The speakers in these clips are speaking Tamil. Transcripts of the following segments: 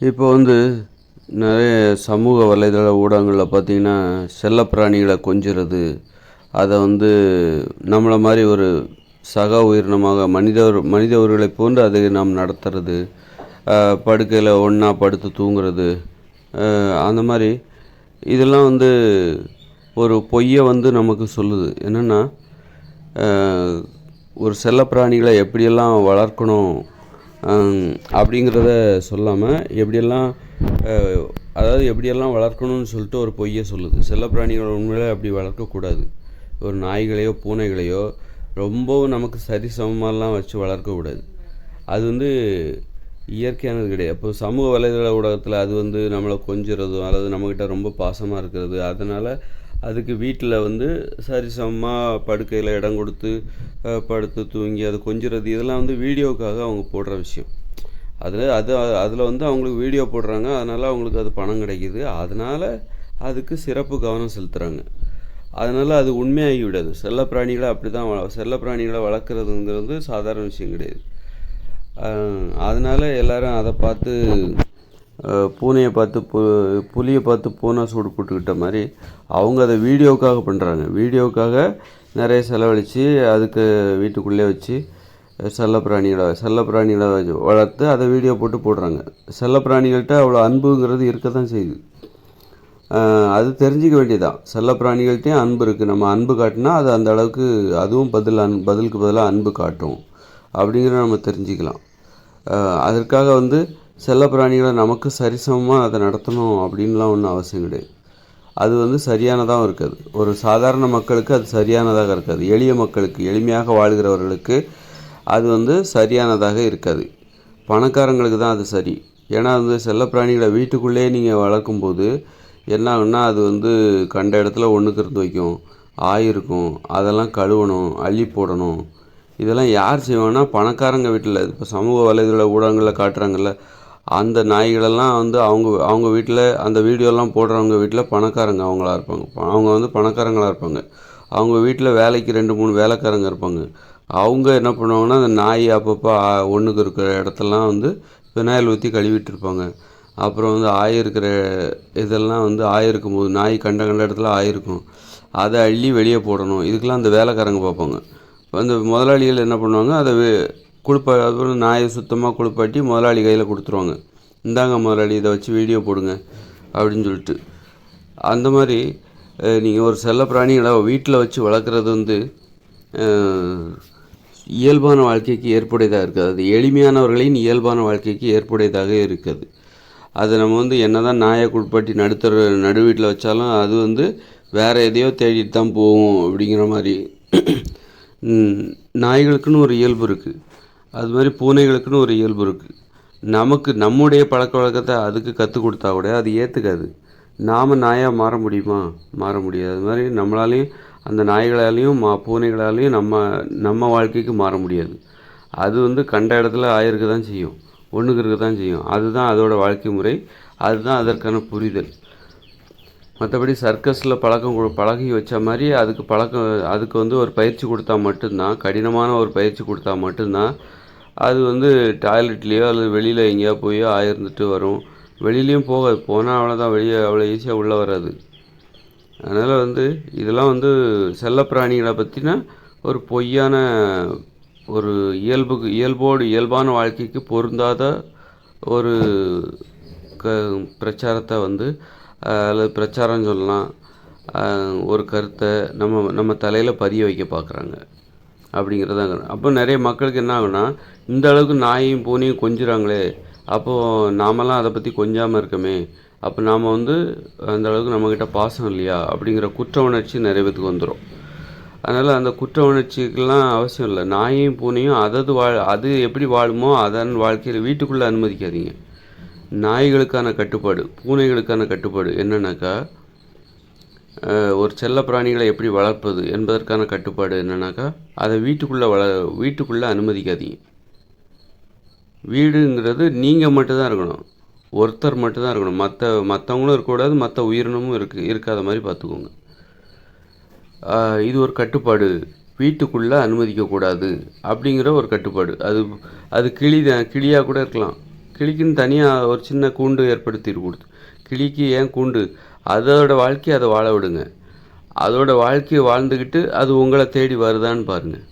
இப்போ நிறைய சமூக வலைதள ஊடகங்களில் பார்த்திங்கன்னா செல்லப்பிராணிகளை கொஞ்சுறது, அதை நம்மளை மாதிரி ஒரு சக உயிரினமாக மனித உயிர்களைப் போன்று அதை நாம் நடத்துறது, படுக்கையில் ஒன்றா படுத்து தூங்குறது, அந்த மாதிரி இதெல்லாம் ஒரு பொய்யை நமக்கு சொல்லுது. என்னென்னா, ஒரு செல்லப்பிராணிகளை எப்படியெல்லாம் வளர்க்கணும் அப்படிங்கிறத சொல்லாமல் எப்படியெல்லாம் வளர்க்கணும்னு சொல்லிட்டு ஒரு பொய்யை சொல்லுது. செல்லப்பிராணிகளை உண்மையிலே அப்படி வளர்க்கக்கூடாது. ஒரு நாய்களையோ பூனைகளையோ ரொம்பவும் நமக்கு சரிசமமாலாம் வச்சு வளர்க்கக்கூடாது. அது இயற்கையானது கிடையாது. இப்போ சமூக வலைதள ஊடகத்தில் அது நம்மளை கொஞ்சுறதும் அல்லது நம்மக்கிட்ட ரொம்ப பாசமாக இருக்கிறது, அதனால் அதுக்கு வீட்டில் சரிசமமாக படுக்கையில் இடம் கொடுத்து படுத்து தூங்கி அது கொஞ்சுறது, இதெல்லாம் வீடியோவுக்காக அவங்க போடுற விஷயம். அதில் அவங்களுக்கு வீடியோ போடுறாங்க, அதனால் அவங்களுக்கு அது பணம் கிடைக்கிது, அதனால் அதுக்கு சிறப்பு கவனம் செலுத்துகிறாங்க. அதனால் அது உண்மையாகி விடாது. செல்லப்பிராணிகளை அப்படி தான் செல்லப்பிராணிகளை வளர்க்குறதுங்கிறது சாதாரண விஷயம் கிடையாது. அதனால் எல்லோரும் அதை பார்த்து பூனையை பார்த்து புலியை பார்த்து பூனை சூடு போட்டுக்கிட்ட மாதிரி அவங்க அதை வீடியோவுக்காக பண்ணுறாங்க. வீடியோவுக்காக நிறைய செலவழித்து அதுக்கு வீட்டுக்குள்ளே வச்சு செல்லப்பிராணிகளை வளர்த்து அதை வீடியோ போடுறாங்க. செல்லப்பிராணிகள்கிட்ட அவ்வளோ அன்புங்கிறது இருக்க தான் செய்யுது. அது தெரிஞ்சிக்க வேண்டியதான். செல்லப்பிராணிகள்கிட்டையும் அன்பு இருக்குது. நம்ம அன்பு காட்டினா அது அந்த அளவுக்கு அதுவும் பதிலுக்கு பதிலாக அன்பு காட்டும் அப்படிங்கிறத நம்ம தெரிஞ்சுக்கலாம். அதற்காக செல்லப்பிராணிகளை நமக்கு சரிசமமாக அதை நடத்தணும் அப்படின்லாம் ஒன்றும் அவசியம் கிடையாது. அது சரியானதாகவும் இருக்காது. ஒரு சாதாரண மக்களுக்கு அது சரியானதாக இருக்காது. எளிய மக்களுக்கு, எளிமையாக வாழ்கிறவர்களுக்கு அது சரியானதாக இருக்காது. பணக்காரங்களுக்கு தான் அது சரி. ஏன்னா செல்லப்பிராணிகளை வீட்டுக்குள்ளேயே நீங்கள் வளர்க்கும்போது என்ன ஆகுன்னா, அது கண்ட இடத்துல ஒன்றுக்கு இருந்து வைக்கும், ஆயிருக்கும், அதெல்லாம் கழுவணும், அள்ளி போடணும். இதெல்லாம் யார் செய்வாங்கன்னா பணக்காரங்க வீட்டில். இப்போ சமூக வலைதள ஊடகங்களில் காட்டுறாங்கல்ல, அந்த நாய்களெல்லாம் அவங்க வீட்டில் அந்த வீடியோலாம் போடுறவங்க வீட்டில் பணக்காரங்க அவங்களா இருப்பாங்க. அவங்க பணக்காரங்களாக இருப்பாங்க. அவங்க வீட்டில் வேலைக்கு 2-3 வேலைக்காரங்க இருப்பாங்க. அவங்க என்ன பண்ணுவாங்கன்னா, அந்த நாய் அப்பப்போ ஒன்றுக்கு இருக்கிற இடத்தெல்லாம் ஃபினாயில் ஊற்றி கழுவிட்டுருப்பாங்க. அப்புறம் ஆயிருக்கிற இதெல்லாம் ஆயிருக்கும் போது நாய் கண்ட இடத்துல ஆயிருக்கும், அதை அள்ளி வெளியே போடணும். இதுக்கெல்லாம் அந்த வேலைக்காரங்க பார்ப்பாங்க. அந்த முதலாளிகள் என்ன பண்ணுவாங்க, அதை அதுக்கப்புறம் நாயை சுத்தமாக குளிப்பாட்டி முதலாளி கையில் கொடுத்துருவாங்க. இந்தாங்க முதலாளி, இதை வச்சு வீடியோ போடுங்க அப்படின்னு சொல்லிட்டு. அந்த மாதிரி நீங்கள் ஒரு செல்லப்பிராணிகளை வீட்டில் வச்சு வளர்க்குறது இயல்பான வாழ்க்கைக்கு ஏற்புடையதாக இருக்காது. அது எளிமையானவர்களின் இயல்பான வாழ்க்கைக்கு ஏற்புடையதாக இருக்குது. அதை நம்ம என்ன தான் நாயை குளிப்பாட்டி நடு வீட்டில் வச்சாலும் அது வேறு எதையோ தேடிட்டு தான் போகும் அப்படிங்கிற மாதிரி. நாய்களுக்குன்னு ஒரு இயல்பு இருக்குது, அது மாதிரி பூனைகளுக்குன்னு ஒரு இயல்பு இருக்குது. நம்முடைய பழக்க வழக்கத்தை அதுக்கு கற்றுக் கொடுத்தா கூட அது ஏற்றுக்காது. நாம் நாயாக மாற முடியுமா? மாற முடியாது. அது மாதிரி நம்மளாலையும் அந்த நாய்களாலையும் பூனைகளாலையும் நம்ம வாழ்க்கைக்கு மாற முடியாது. அது கண்ட இடத்துல ஆயிருக்க தான் செய்யும், ஒன்றுக்கு இருக்க தான் செய்யும். அதுதான் அதோட வாழ்க்கை முறை, அதுதான் அதற்கான புரிதல். மற்றபடி சர்க்கஸில் பழகி வச்ச மாதிரி அதுக்கு ஒரு பயிற்சி கொடுத்தா மட்டும்தான், கடினமான ஒரு பயிற்சி கொடுத்தா மட்டும்தான் அது டாய்லெட்லேயோ அல்லது வெளியில் எங்கேயோ போய் ஆயிருந்துட்டு வரும். வெளியிலையும் போனால் அவ்வளோதான், வெளியே அவ்வளோ ஈஸியாக உள்ளே வராது. அதனால் இதெல்லாம் செல்லப்பிராணிகளை பற்றின ஒரு பொய்யான ஒரு இயல்பான வாழ்க்கைக்கு பொருந்தாத ஒரு பிரச்சாரத்தை அல்லது பிரச்சாரம் சொல்லலாம், ஒரு கருத்தை நம்ம தலையில் பதிய வைக்க பார்க்குறாங்க அப்படிங்கிறதாங்க. அப்போ நிறைய மக்களுக்கு என்ன ஆகுனா, இந்த அளவுக்கு நாயையும் பூனையும் கொஞ்சுறாங்களே, அப்போது நாமெல்லாம் அதை பற்றி கொஞ்சாமல் இருக்கமே, அப்போ நாம் அந்த அளவுக்கு நம்மக்கிட்ட பாசம் இல்லையா அப்படிங்கிற குற்ற உணர்ச்சி நிறைய பேத்துக்கு வந்துடும். அதனால் அந்த குற்ற உணர்ச்சிக்கெல்லாம் அவசியம் இல்லை. நாயையும் பூனையும் அது எப்படி வாழுமோ அதன் வாழ்க்கையில் வீட்டுக்குள்ளே அனுமதிக்காதீங்க. நாய்களுக்கான கட்டுப்பாடு, பூனைகளுக்கான கட்டுப்பாடு என்னன்னாக்கா, ஒரு செல்ல பிராணிகளை எப்படி வளர்ப்பது என்பதற்கான கட்டுப்பாடு என்னன்னாக்கா, அதை வீட்டுக்குள்ளே அனுமதிக்காதீங்க. வீடுங்கிறது நீங்கள் மட்டும்தான் இருக்கணும், ஒருத்தர் மட்டும்தான் இருக்கணும். மற்றவங்களும் இருக்கக்கூடாது, மற்ற உயிரினமும் இருக்காத மாதிரி பார்த்துக்கோங்க. இது ஒரு கட்டுப்பாடு, வீட்டுக்குள்ளே அனுமதிக்கக்கூடாது அப்படிங்கிற ஒரு கட்டுப்பாடு. அது கிளியாக கூட இருக்கலாம். கிளிக்குன்னு தனியாக ஒரு சின்ன கூண்டு ஏற்படுத்தி கொடுத்து, கிளிக்கு ஏன் கூண்டு, அதோட வாழ்க்கையை அதை வாழ விடுங்க. அதோட வாழ்க்கையை வாழ்ந்துக்கிட்டு அது உங்களை தேடி வருதான்னு பாருங்கள்.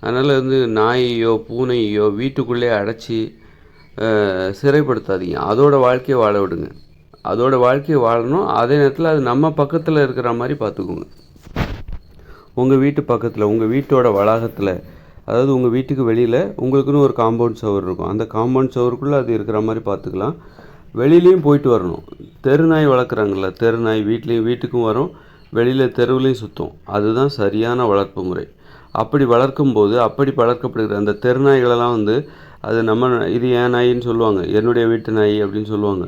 அதனால் நாயையோ பூனையோ வீட்டுக்குள்ளே அடைச்சி சிறைப்படுத்தாதீங்க. அதோட வாழ்க்கையை வாழ விடுங்க. அதோட வாழ்க்கையை வாழணும். அதே நேரத்தில் அது நம்ம பக்கத்தில் இருக்கிற மாதிரி பார்த்துக்கோங்க. உங்கள் வீட்டு பக்கத்தில், உங்கள் வீட்டோட வளாகத்தில், அதாவது உங்கள் வீட்டுக்கு வெளியில் உங்களுக்குன்னு ஒரு காம்பவுண்ட் சவர் இருக்கும். அந்த காம்பவுண்ட் சவருக்குள்ளே அது இருக்கிற மாதிரி பார்த்துக்கலாம். வெளியிலையும் போயிட்டு வரணும். தெருநாய் வளர்க்குறாங்கல்ல, தெருநாய் வீட்டுக்கும் வரும், வெளியில் தெருவுலையும் சுற்றும். அதுதான் சரியான வளர்ப்பு முறை. அப்படி வளர்க்கும்போது, அப்படி வளர்க்கப்படுகிற அந்த தெருநாய்களெல்லாம் அது நம்ம இது ஏன் நாயின்னு சொல்லுவாங்க, என்னுடைய வீட்டு நாய் அப்படின்னு சொல்லுவாங்க.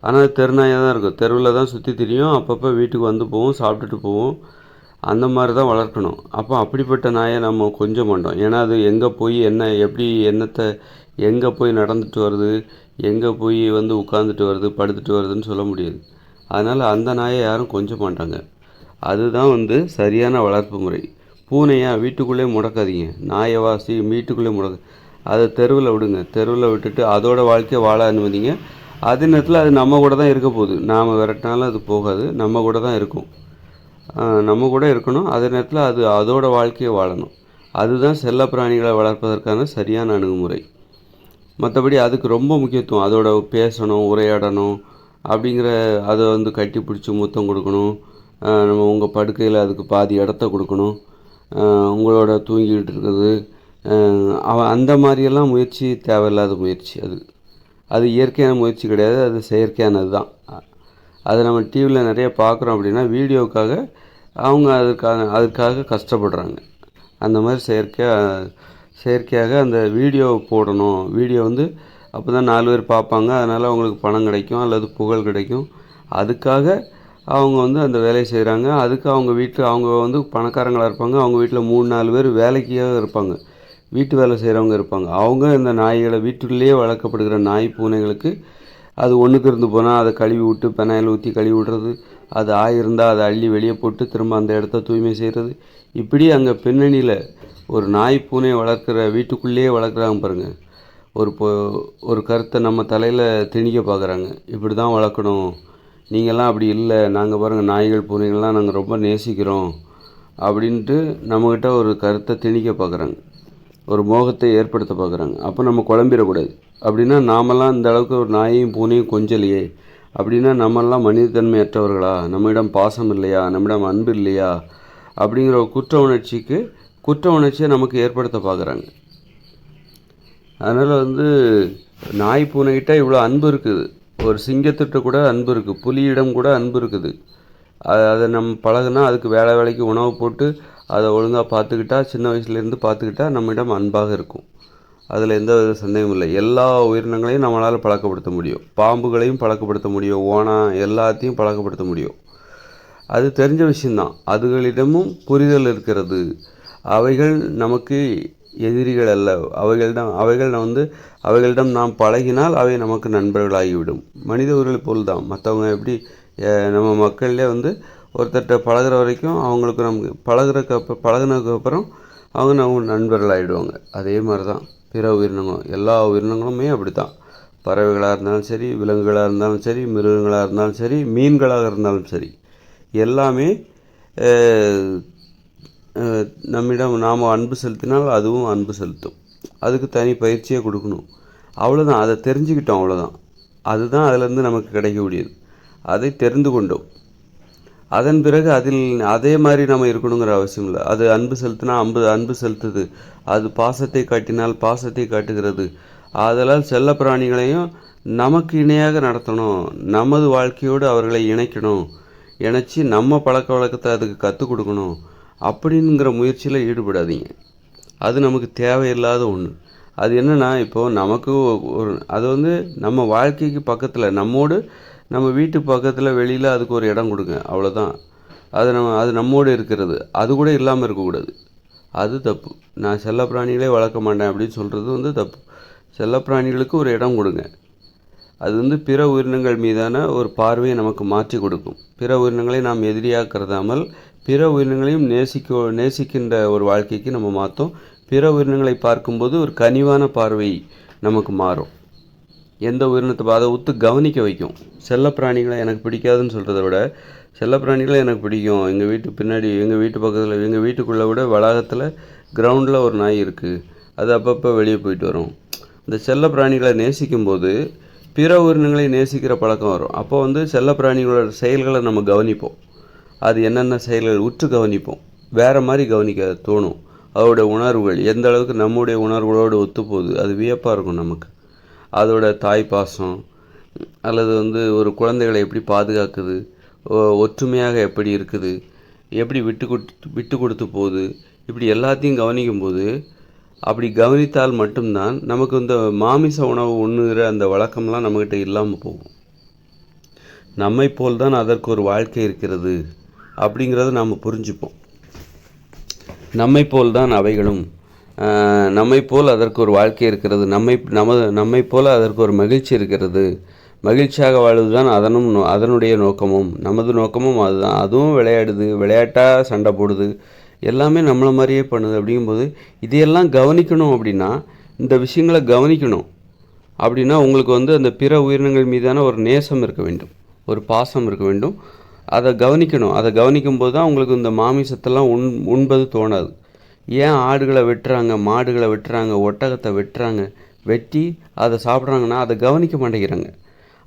ஆனால் தெருநாயாக தான் இருக்கும். தெருவில் தான் சுற்றி திரியும். அப்பப்போ வீட்டுக்கு வந்து போவோம், சாப்பிட்டுட்டு போவோம். அந்த மாதிரி தான் வளர்க்கணும். அப்போ அப்படிப்பட்ட நாயை நம்ம கொஞ்சம் மாட்டோம். ஏன்னா அது எங்கே போய் என்னத்தை எங்கே போய் நடந்துட்டு வருது, எங்கே போய் உட்காந்துட்டு வருது, படுத்துட்டு வருதுன்னு சொல்ல முடியாது. அதனால் அந்த நாயை யாரும் கொஞ்சம் மாட்டாங்க. அதுதான் சரியான வளர்ப்பு முறை. பூனையா வீட்டுக்குள்ளே முடக்காதீங்க. நாயவா வீட்டுக்குள்ளே அதை தெருவில் விடுங்க. தெருவில் விட்டுட்டு அதோட வாழ்க்கையை வாழ அனுமதிங்க. அதே நேரத்தில் அது நம்ம கூட தான் இருக்க போகுது. நாம் விரட்டினாலும் அது போகாது, நம்ம கூட தான் இருக்கும். நம்ம கூட இருக்கணும். அதே நேரத்தில் அது அதோட வாழ்க்கையை வாழணும். அதுதான் செல்ல பிராணிகளை வளர்ப்பதற்கான சரியான அணுகுமுறை. மற்றபடி அதுக்கு ரொம்ப முக்கியத்துவம், அதோட பேசணும், உரையாடணும் அப்படிங்கிற, அதை கட்டி பிடிச்சி முத்தம் கொடுக்கணும். நம்ம உங்கள் படுக்கையில் அதுக்கு பாதி இடத்த கொடுக்கணும். உங்களோட தூங்கிக்கிட்டு இருக்கிறது, அந்த மாதிரியெல்லாம் முயற்சி தேவையில்லாத முயற்சி. அது இயற்கையான முயற்சி கிடையாது, அது செயற்கையானது தான். அதை நம்ம டிவியில் நிறைய பார்க்குறோம். அப்படின்னா வீடியோவுக்காக அவங்க அதுக்காக கஷ்டப்படுறாங்க. அந்த மாதிரி செயற்கையாக அந்த வீடியோ போடணும். வீடியோ அப்போ தான் 4 பேர் பார்ப்பாங்க, அதனால் அவங்களுக்கு பணம் கிடைக்கும் அல்லது புகழ் கிடைக்கும். அதுக்காக அவங்க அந்த வேலையை செய்கிறாங்க. அதுக்கு அவங்க வீட்டில் அவங்க பணக்காரங்களாக இருப்பாங்க. அவங்க வீட்டில் 3-4 பேர் வேலைக்காக இருப்பாங்க, வீட்டு வேலை செய்கிறவங்க இருப்பாங்க. அவங்க இந்த நாய்களை, வீட்டுக்குள்ளேயே வளர்க்கப்படுகிற நாய் பூனைகளுக்கு அது ஒன்றுக்கு இருந்து போனால் அதை கழுவி விட்டு பெனாயில் ஊற்றி கழுவி விடுறது, அது ஆயிருந்தால் அதை அள்ளி வெளியே போட்டு திரும்ப அந்த இடத்த தூய்மை செய்கிறது. இப்படி அங்கே பின்னணியில் ஒரு நாய் பூனையை வளர்க்குற, வீட்டுக்குள்ளேயே வளர்க்குறாங்க பாருங்கள். ஒரு கருத்தை நம்ம தலையில் திணிக்க பார்க்குறாங்க. இப்படி தான் வளர்க்கணும், நீங்கள்லாம் அப்படி இல்லை, நாங்கள் பாருங்கள் நாய்கள் பூனைகள்லாம் நாங்கள் ரொம்ப நேசிக்கிறோம் அப்படின்ட்டு நம்மக்கிட்ட ஒரு கருத்தை திணிக்க பார்க்குறாங்க, ஒரு மோகத்தை ஏற்படுத்த பார்க்குறாங்க. அப்போ நம்ம குழம்பிடக்கூடாது. அப்படின்னா நாமெல்லாம் இந்த அளவுக்கு ஒரு நாயையும் பூனையும் கொஞ்சலையே, அப்படின்னா நம்மெல்லாம் மனிதத்தன்மையற்றவர்களா, நம்மிடம் பாசம் இல்லையா, நம்மிடம் அன்பு இல்லையா அப்படிங்கிற ஒரு குற்ற உணர்ச்சியை நமக்கு ஏற்படுத்த பார்க்குறாங்க. அதனால் நாய் பூனைகிட்ட இவ்வளோ அன்பு இருக்குது. ஒரு சிங்கத்திட்ட கூட அன்பு இருக்குது, புலியிடம் கூட அன்பு இருக்குது. அதை நம்ம பழகுனா, அதுக்கு வேலைக்கு உணவு போட்டு அதை ஒழுங்காக பார்த்துக்கிட்டா, சின்ன வயசுலேருந்து பார்த்துக்கிட்டா நம்மிடம் அன்பாக இருக்கும். அதில் எந்த வித சந்தேகமும் இல்லை. எல்லா உயிரினங்களையும் நம்மளால் பழக்கப்படுத்த முடியும். பாம்புகளையும் பழக்கப்படுத்த முடியும், ஓணம் எல்லாத்தையும் பழக்கப்படுத்த முடியும். அது தெரிஞ்ச விஷயந்தான். அதுகளிடமும் புரிதல் இருக்கிறது. அவைகள் நமக்கு எதிரிகள் அல்ல. அவைகளிடம் நாம் பழகினால் அவை நமக்கு நண்பர்களாகிவிடும். மனித உயிர்களை போல் தான். மற்றவங்க எப்படி நம்ம மக்கள்லேயே ஒருத்தர்கிட்ட பழகிற வரைக்கும் அவங்களுக்கு நமக்கு பழகினதுக்கப்புறம் அவங்க நம்ம நண்பர்களாகிடுவாங்க. அதே மாதிரி தான் பிற உயிரினங்களும், எல்லா உயிரினங்களுமே அப்படி தான். பறவைகளாக இருந்தாலும் சரி, விலங்குகளாக இருந்தாலும் சரி, மிருகங்களாக இருந்தாலும் சரி, மீன்களாக இருந்தாலும் சரி, எல்லாமே நம்மிடம் நாம் அன்பு செலுத்தினால் அதுவும் அன்பு செலுத்தும். அதுக்கு தனி பயிற்சியை கொடுக்கணும். அவ்வளோதான். அதை தெரிஞ்சுக்கிட்டோம், அவ்வளோதான். அதுதான் அதிலேருந்து நமக்கு கிடைக்கக்கூடியது. அதை தெரிந்து கொண்டோம். அதன் பிறகு அதே மாதிரி நம்ம இருக்கணுங்கிற அவசியம் இல்லை. அது அன்பு செலுத்தினா அன்பு செலுத்துது, அது பாசத்தை காட்டினால் பாசத்தை காட்டுகிறது. ஆதலால் செல்ல பிராணிகளையும் நமக்கு இணையாக நடத்தணும், நமது வாழ்க்கையோடு அவர்களை இணைச்சி நம்ம பழக்க வழக்கத்தை அதுக்கு கற்றுக் கொடுக்கணும் அப்படிங்கிற முயற்சியில் ஈடுபடாதீங்க. அது நமக்கு தேவையில்லாத ஒன்று. அது என்னென்னா, இப்போது நமக்கு அது நம்ம வாழ்க்கைக்கு பக்கத்தில், நம்ம வீட்டு பக்கத்தில் வெளியில் அதுக்கு ஒரு இடம் கொடுங்க, அவ்வளோதான். அது நம்மோடு இருக்கிறது, அது கூட இல்லாமல் இருக்கக்கூடாது. அது தப்பு. நான் செல்ல பிராணிகளே வளர்க்க மாட்டேன் அப்படின்னு சொல்கிறது தப்பு. செல்ல பிராணிகளுக்கு ஒரு இடம் கொடுங்க. அது பிற உயிரினங்கள் மீதான ஒரு பார்வையை நமக்கு மாற்றி கொடுக்கும். பிற உயிரினங்களை நாம் எதிரியாக கருதாமல் பிற உயிரினங்களையும் நேசிக்கின்ற ஒரு வாழ்க்கைக்கு நம்ம மாற்றோம். பிற உயிரினங்களை பார்க்கும்போது ஒரு கனிவான பார்வை நமக்கு மாறும். எந்த உயிரினத்தை அதை உத்து கவனிக்க வைக்கும். செல்லப்பிராணிகளை எனக்கு பிடிக்காதுன்னு சொல்கிறத விட செல்லப்பிராணிகளை எனக்கு பிடிக்கும். எங்கள் வீட்டு பின்னாடி, எங்கள் வீட்டு பக்கத்தில், எங்கள் வீட்டுக்குள்ளே விட வளாகத்தில் கிரவுண்டில் ஒரு நாய் இருக்குது. அது அப்பப்போ வெளியே போயிட்டு வரும். இந்த செல்லப்பிராணிகளை நேசிக்கும்போது பிற உயிரினங்களை நேசிக்கிற பழக்கம் வரும். அப்போ செல்லப்பிராணிகளோட செயல்களை நம்ம கவனிப்போம். அது என்னென்ன செயல்கள் உற்று கவனிப்போம். வேறு மாதிரி கவனிக்க தோணும். அதோட உணர்வுகள் எந்த அளவுக்கு நம்முடைய உணர்வுகளோடு ஒத்துப்போகுது, அது வியப்பாக இருக்கும் நமக்கு. அதோட தாய் பாசம் அல்லது ஒரு குழந்தைகளை எப்படி பாதுகாக்குது, ஒற்றுமையாக எப்படி இருக்குது, எப்படி விட்டு கொடுத்து போகுது, இப்படி எல்லாத்தையும் கவனிக்கும்போது, அப்படி கவனித்தால் மட்டும்தான் நமக்கு இந்த மாமிச உணவு உண்ணுகிற அந்த வழக்கம்லாம் நம்மக்கிட்ட இல்லாமல் போகும். நம்மை போல் தான் அதற்கு ஒரு வாழ்க்கை இருக்கிறது அப்படிங்கிறத நாம் புரிஞ்சுப்போம். நம்மை போல் தான் அவைகளும், நம்மை போல் அதற்கு ஒரு வாழ்க்கை இருக்கிறது, நம்மை போல் அதற்கு ஒரு மகிழ்ச்சி இருக்கிறது. மகிழ்ச்சியாக வாழ்வது தான் அதனுடைய நோக்கமும், நமது நோக்கமும் அதுதான். அதுவும் விளையாடுது, விளையாட்டாக சண்டை போடுது, எல்லாமே நம்மளை மாதிரியே பண்ணுது. அப்படிங்கும்போது இதையெல்லாம் கவனிக்கணும். அப்படின்னா இந்த விஷயங்களை கவனிக்கணும் அப்படின்னா உங்களுக்கு அந்த பிற உயிரினங்கள் மீதான ஒரு நேசம் இருக்க வேண்டும், ஒரு பாசம் இருக்க வேண்டும். அதை கவனிக்கணும். அதை கவனிக்கும்போது தான் உங்களுக்கு இந்த மாமிசத்தெல்லாம் உண்பது தோணாது. ஏன் ஆடுகளை வெட்டுறாங்க, மாடுகளை வெட்டுறாங்க, ஒட்டகத்தை வெட்டுறாங்க, வெட்டி அதை சாப்பிட்றாங்கன்னா அதை கவனிக்க மாட்டேங்கிறாங்க.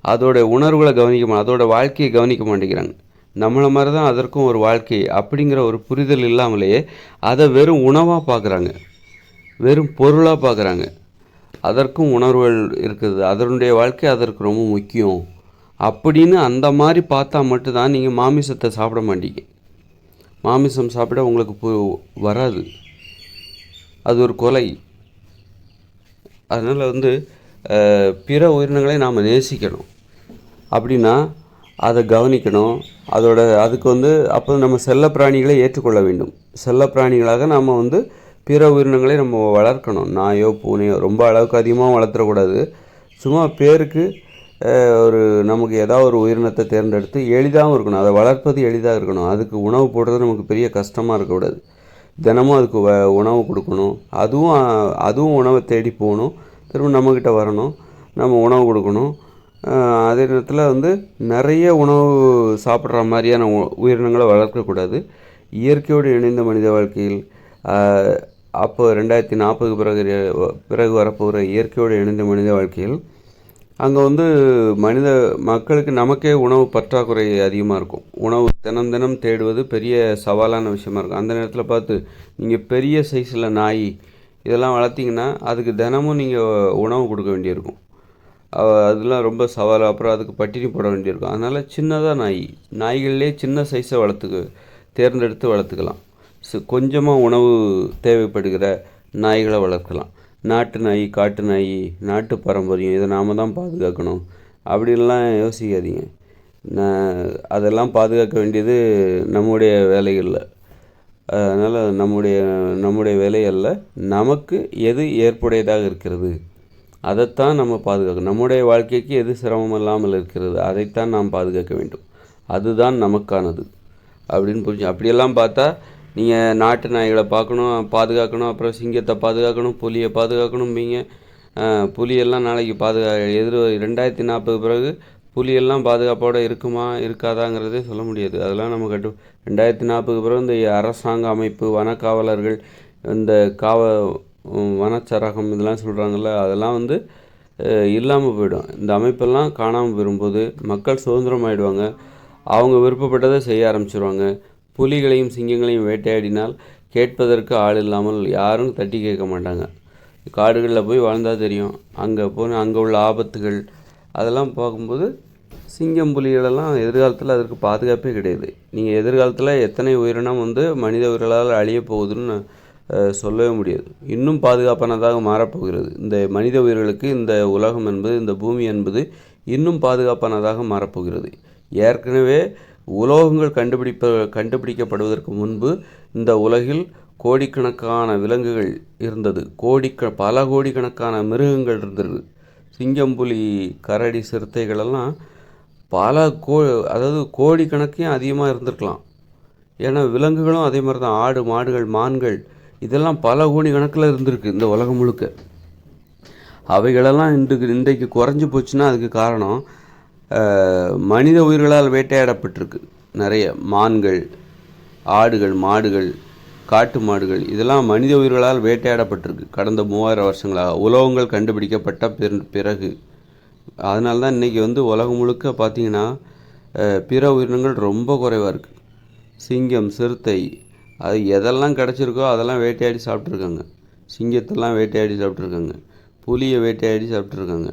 அதோட உணர்வுகளை அதோட வாழ்க்கையை கவனிக்க மாட்டேங்கிறாங்க. நம்மளை மாதிரி தான் அதற்கும் ஒரு வாழ்க்கை அப்படிங்கிற ஒரு புரிதல் இல்லாமலேயே அதை வெறும் உணவாக பார்க்குறாங்க, வெறும் பொருளாக பார்க்குறாங்க. அதற்கும் உணர்வுகள் இருக்குது, அதனுடைய வாழ்க்கை அதற்கு ரொம்ப முக்கியம் அப்படின்னு அந்த மாதிரி பார்த்தா மட்டும்தான் நீங்கள் மாமிசத்தை சாப்பிட மாட்டீங்க. மாமிசம் சாப்பிட உங்களுக்கு வராது, அது ஒரு கொலை. அதனால் பிற உயிரினங்களை நாம் நேசிக்கணும். அப்படின்னா அதை கவனிக்கணும். அதுக்கு அப்போ நம்ம செல்லப்பிராணிகளை ஏற்றுக்கொள்ள வேண்டும். செல்லப்பிராணிகளாக நாம் பிற உயிரினங்களை நம்ம வளர்க்கணும். நாயோ பூனையோ ரொம்ப அளவுக்கு அதிகமாக வளர்த்துறக்கூடாது. சும்மா பேருக்கு நமக்கு ஏதாவது ஒரு உயிரினத்தை தேர்ந்தெடுத்து எளிதாகவும் இருக்கணும். அதை வளர்ப்பது எளிதாக இருக்கணும். அதுக்கு உணவு போடுறது நமக்கு பெரிய கஷ்டமாக இருக்கக்கூடாது. தினமும் அதுக்கு உணவு கொடுக்கணும். அதுவும் உணவை தேடி போகணும், திரும்ப நம்மக்கிட்ட வரணும், நம்ம உணவு கொடுக்கணும். அதே நேரத்தில் நிறைய உணவு சாப்பிட்ற மாதிரியான உயிரினங்களை வளர்க்கக்கூடாது. இயற்கையோடு இணைந்த மனித வாழ்க்கையில் அப்போ 2040 பிறகு வரப்போகிற இயற்கையோடு இணைந்த மனித வாழ்க்கையில் அங்கே மக்களுக்கு நமக்கே உணவு பற்றாக்குறை அதிகமாக இருக்கும். உணவு தினம் தேடுவது பெரிய சவாலான விஷயமா இருக்கும். அந்த நேரத்தில் பார்த்து நீங்கள் பெரிய சைஸில் நாய் இதெல்லாம் வளர்த்திங்கன்னா அதுக்கு தினமும் நீங்கள் உணவு கொடுக்க வேண்டியிருக்கும். அதெல்லாம் ரொம்ப சவால். அப்புறம் அதுக்கு பட்டினி போட வேண்டியிருக்கும். அதனால் சின்னதாக நாய்கள்லேயே சின்ன சைஸை தேர்ந்தெடுத்து வளர்த்துக்கலாம். கொஞ்சமாக உணவு தேவைப்படுகிற நாய்களை வளர்க்கலாம். நாட்டு நாய், காட்டு நாய், நாட்டு பாரம்பரியம், இதை நாம் தான் பாதுகாக்கணும் அப்படின்லாம் யோசிக்காதீங்க. அதெல்லாம் பாதுகாக்க வேண்டியது நம்முடைய வேலைகளில். அதனால் நம்முடைய வேலையல்ல. நமக்கு எது ஏற்புடையதாக இருக்கிறது அதைத்தான் நம்ம பாதுகாக்கணும். நம்முடைய வாழ்க்கைக்கு எது சிரமம் இல்லாமல் இருக்கிறது அதைத்தான் நாம் பாதுகாக்க வேண்டும். அதுதான் நமக்கானது அப்படின்னு அப்படியெல்லாம் பார்த்தா நீங்கள் நாட்டு நாய்களை பாதுகாக்கணும், அப்புறம் சிங்கத்தை பாதுகாக்கணும், புலியை பாதுகாக்கணும்பீங்க. புலியெல்லாம் நாளைக்கு 2040 பிறகு புலியெல்லாம் பாதுகாப்போடு இருக்குமா இருக்காதாங்கிறதே சொல்ல முடியாது. அதெல்லாம் நம்ம 2040 பிறகு இந்த அரசாங்க அமைப்பு, வனக்காவலர்கள், இந்த வனச்சரகம் இதெல்லாம் சொல்கிறாங்கல்ல, அதெல்லாம் இல்லாமல் போயிடும். இந்த அமைப்பெல்லாம் காணாமல் போகும்போது மக்கள் சுதந்திரமாயிடுவாங்க. அவங்க விருப்பப்பட்டதை செய்ய ஆரம்பிச்சிருவாங்க. புலிகளையும் சிங்கங்களையும் வேட்டையாடினால் கேட்பதற்கு ஆள் இல்லாமல் யாரும் தட்டி கேட்க மாட்டாங்க. காடுகளில் போய் வாழ்ந்தால் தெரியும். அங்கே உள்ள ஆபத்துகள் அதெல்லாம் பார்க்கும்போது சிங்கம் புலிகளெல்லாம் எதிர்காலத்தில் அதற்கு பாதுகாப்பே கிடையாது. நீங்கள் எதிர்காலத்தில் எத்தனை உயிரினம் மனித உயிர்களால் அழிய போகுதுன்னு சொல்லவே முடியாது. இன்னும் பாதுகாப்பானதாக மாறப்போகிறது. இந்த மனித உயிர்களுக்கு இந்த உலகம் என்பது, இந்த பூமி என்பது இன்னும் பாதுகாப்பானதாக மாறப்போகிறது. ஏற்கனவே உலோகங்கள் கண்டுபிடிக்கப்படுவதற்கு முன்பு இந்த உலகில் கோடிக்கணக்கான விலங்குகள் இருந்தது. பல கோடிக்கணக்கான மிருகங்கள் இருந்தது. சிங்கம், புலி, கரடி, சிறுத்தைகளெல்லாம் அதாவது கோடிக்கணக்கையும் அதிகமாக இருந்திருக்கலாம். ஏன்னா விலங்குகளும் அதே மாதிரி தான். ஆடு, மாடுகள், மான்கள் இதெல்லாம் பல கோடி கணக்கில் இருந்திருக்கு இந்த உலகம் முழுக்க. அவைகளெல்லாம் இன்றைக்கு குறைஞ்சி போச்சுன்னா அதுக்கு காரணம் மனித உயிர்களால் வேட்டையாடப்பட்டிருக்கு. நிறைய மான்கள், ஆடுகள், மாடுகள், காட்டு மாடுகள் இதெல்லாம் மனித உயிர்களால் வேட்டையாடப்பட்டிருக்கு கடந்த 3000 வருஷங்களாக, உலோகங்கள் கண்டுபிடிக்கப்பட்ட பிறகு. அதனால தான் இன்றைக்கி உலகம் முழுக்க பார்த்திங்கன்னா பிற உயிரினங்கள் ரொம்ப குறைவாக இருக்குது. சிங்கம், சிறுத்தை, அது எதெல்லாம் கிடச்சிருக்கோ அதெல்லாம் வேட்டையாடி சாப்பிட்ருக்காங்க. சிங்கத்தெல்லாம் வேட்டையாடி சாப்பிட்ருக்காங்க, புலியை வேட்டையாடி சாப்பிட்ருக்காங்க.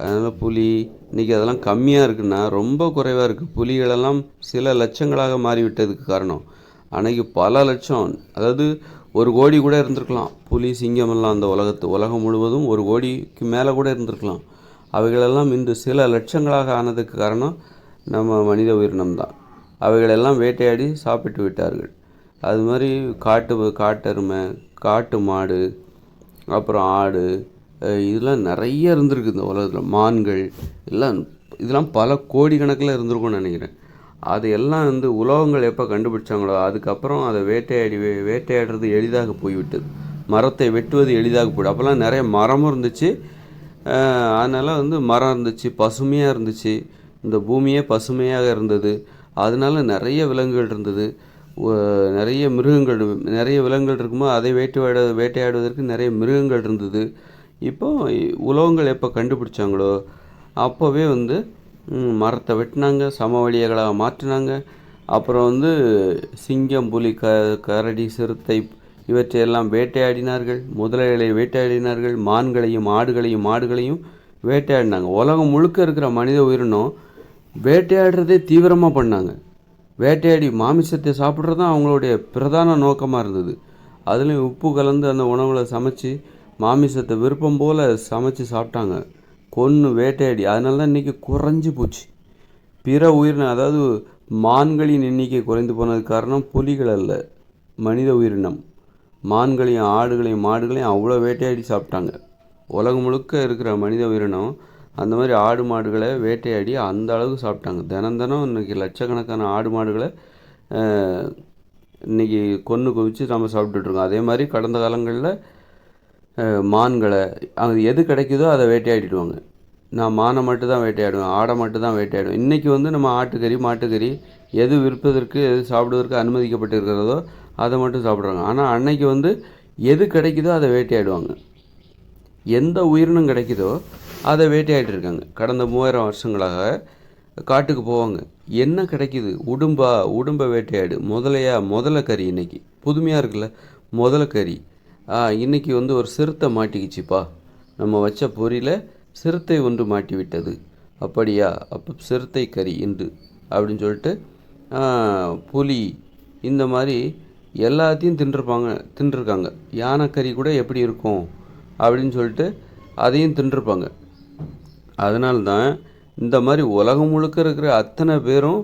அதனால் புலி இன்றைக்கி அதெல்லாம் கம்மியாக இருக்குன்னா ரொம்ப குறைவாக இருக்குது. புலிகளெல்லாம் சில லட்சங்களாக மாறிவிட்டதுக்கு காரணம் அன்றைக்கி பல லட்சம், அதாவது 1 கோடி கூட இருந்திருக்கலாம். புலி, சிங்கமெல்லாம் அந்த உலகம் முழுவதும் 1 கோடிக்கு மேலே கூட இருந்திருக்கலாம். அவைகளெல்லாம் இன்று சில லட்சங்களாக ஆனதுக்கு காரணம் நம்ம மனித உயிரினம்தான். அவைகளெல்லாம் வேட்டையாடி சாப்பிட்டு விட்டார்கள். அது மாதிரி காட்டெருமை, காட்டு மாடு, அப்புறம் ஆடு, இதெல்லாம் நிறைய இருந்திருக்கு இந்த உலகத்தில். மான்கள் இதெல்லாம் பல கோடி கணக்கில் இருந்திருக்கும்னு நினைக்கிறேன். அது எல்லாம் உலோகங்கள் எப்போ கண்டுபிடிச்சாங்களோ அதுக்கப்புறம் அதை வேட்டையாடுறது எளிதாக போய்விட்டது. மரத்தை வெட்டுவது எளிதாக போய்டும். அப்போல்லாம் நிறைய மரமும் இருந்துச்சு. அதனால் மரம் இருந்துச்சு, பசுமையாக இருந்துச்சு, இந்த பூமியே பசுமையாக இருந்தது. அதனால நிறைய விலங்குகள் இருந்தது, நிறைய விலங்குகள் இருக்கும்போது அதை வேட்டையாடுவதற்கு நிறைய மிருகங்கள் இருந்தது. இப்போ உலோகங்கள் எப்போ கண்டுபிடிச்சாங்களோ அப்போவே மரத்தை வெட்டினாங்க, சமவெளிகளாக மாற்றினாங்க. அப்புறம் சிங்கம், புலி, கரடி, சிறுத்தை இவற்றையெல்லாம் வேட்டையாடினார்கள். முதலைகளை வேட்டையாடினார்கள். மான்களையும் ஆடுகளையும் மாடுகளையும் வேட்டையாடினாங்க. உலகம் முழுக்க இருக்கிற மனித உயிரினம் வேட்டையாடுறதே தீவிரமாக பண்ணாங்க. வேட்டையாடி மாமிசத்தை சாப்பிட்றது தான் அவங்களுடைய பிரதான நோக்கமாக இருந்தது. அதுலேயும் உப்பு கலந்து அந்த உணவுகளை சமைச்சு மாமிசத்தை விருப்பம் போல் சமைச்சு சாப்பிட்டாங்க, கொன்று வேட்டையாடி. அதனால தான் இன்றைக்கி குறைஞ்சி போச்சு பிற உயிரினம். அதாவது மான்களின் எண்ணிக்கை குறைந்து போனதுக்கு காரணம் புலிகள் அல்ல, மனித உயிரினம். மான்களையும் ஆடுகளையும் மாடுகளையும் அவ்வளோ வேட்டையாடி சாப்பிட்டாங்க. உலகம் முழுக்க இருக்கிற மனித உயிரினம் அந்த மாதிரி ஆடு மாடுகளை வேட்டையாடி அந்த அளவுக்கு சாப்பிட்டாங்க. தினம் இன்றைக்கி லட்சக்கணக்கான ஆடு மாடுகளை இன்றைக்கி கொன்று குவிச்சு நம்ம சாப்பிட்டுட்ருக்கோம். அதே மாதிரி கடந்த காலங்களில் மான்களை அது எது கிடைக்குதோ அதை வேட்டையாடிடுவாங்க. நான் மானை மட்டும் தான் வேட்டையாடுவேன், ஆடை மட்டும் தான் வேட்டையாடுவேன். இன்றைக்கி நம்ம ஆட்டுக்கறி, மாட்டுக்கறி எது விற்பதற்கு, எது சாப்பிடுவதற்கு அனுமதிக்கப்பட்டிருக்கிறதோ அதை மட்டும் சாப்பிட்றாங்க. ஆனால் அன்னைக்கு எது கிடைக்குதோ அதை வேட்டையாடுவாங்க. எந்த உயிரினம் கிடைக்குதோ அதை வேட்டையாடிருக்காங்க. கடந்த 3000 வருஷங்களாக காட்டுக்கு போவாங்க. என்ன கிடைக்குது? உடும்பை வேட்டையாடு, முதலை கறி. இன்றைக்கி புதுமையாக இருக்குல்ல, முதலை கறி. இன்றைக்கி ஒரு சிறுத்தை மாட்டிக்கிச்சுப்பா, நம்ம வச்ச பொரியில் சிறுத்தை ஒன்று மாட்டி விட்டது. அப்படியா, அப்போ சிறுத்தை கறி இன்று அப்படின்னு சொல்லிட்டு புலி இந்த மாதிரி எல்லாத்தையும் தின்றுருக்காங்க. யானைக்கறி கூட எப்படி இருக்கும் அப்படின்னு சொல்லிட்டு அதையும் தின்றுருப்பாங்க. அதனால்தான் இந்த மாதிரி உலகம் முழுக்க இருக்கிற அத்தனை பேரும்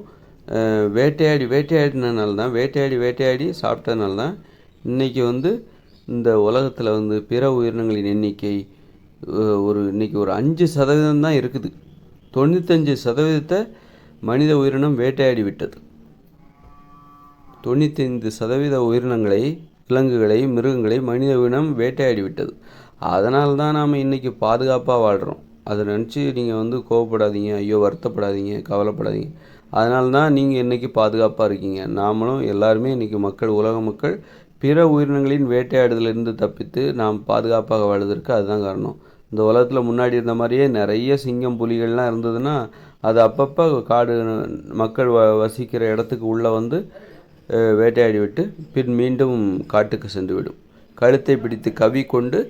வேட்டையாடினால தான், வேட்டையாடி சாப்பிட்டதுனால தான் இன்றைக்கி இந்த உலகத்தில் பிற உயிரினங்களின் எண்ணிக்கை இன்றைக்கி ஒரு 5% தான் இருக்குது. 95% மனித உயிரினம் வேட்டையாடி விட்டது. 95% உயிரினங்களை, விலங்குகளை, மிருகங்களை மனித உயிரினம் வேட்டையாடி விட்டது. அதனால தான் நாம் இன்றைக்கி பாதுகாப்பாக வாழ்கிறோம். அதை நினச்சி நீங்கள் கோவப்படாதீங்க, ஐயோ வருத்தப்படாதீங்க, கவலைப்படாதீங்க. அதனால தான் நீங்கள் இன்றைக்கி பாதுகாப்பாக இருக்கீங்க. நாமளும் எல்லாருமே இன்றைக்கி உலக மக்கள் பிற உயிரினங்களின் வேட்டையாடுதலிருந்து தப்பித்து நாம் பாதுகாப்பாக வாழ்வதற்கு அதுதான் காரணம். இந்த உலகத்தில் முன்னாடி இருந்த மாதிரியே நிறைய சிங்கம், புலிகள்லாம் இருந்ததுன்னா அது அப்பப்போ காடு மக்கள் வசிக்கிற இடத்துக்கு உள்ளே வேட்டையாடி விட்டு மீண்டும் காட்டுக்கு சென்று விடும். கழுத்தை பிடித்து கவி கொண்டு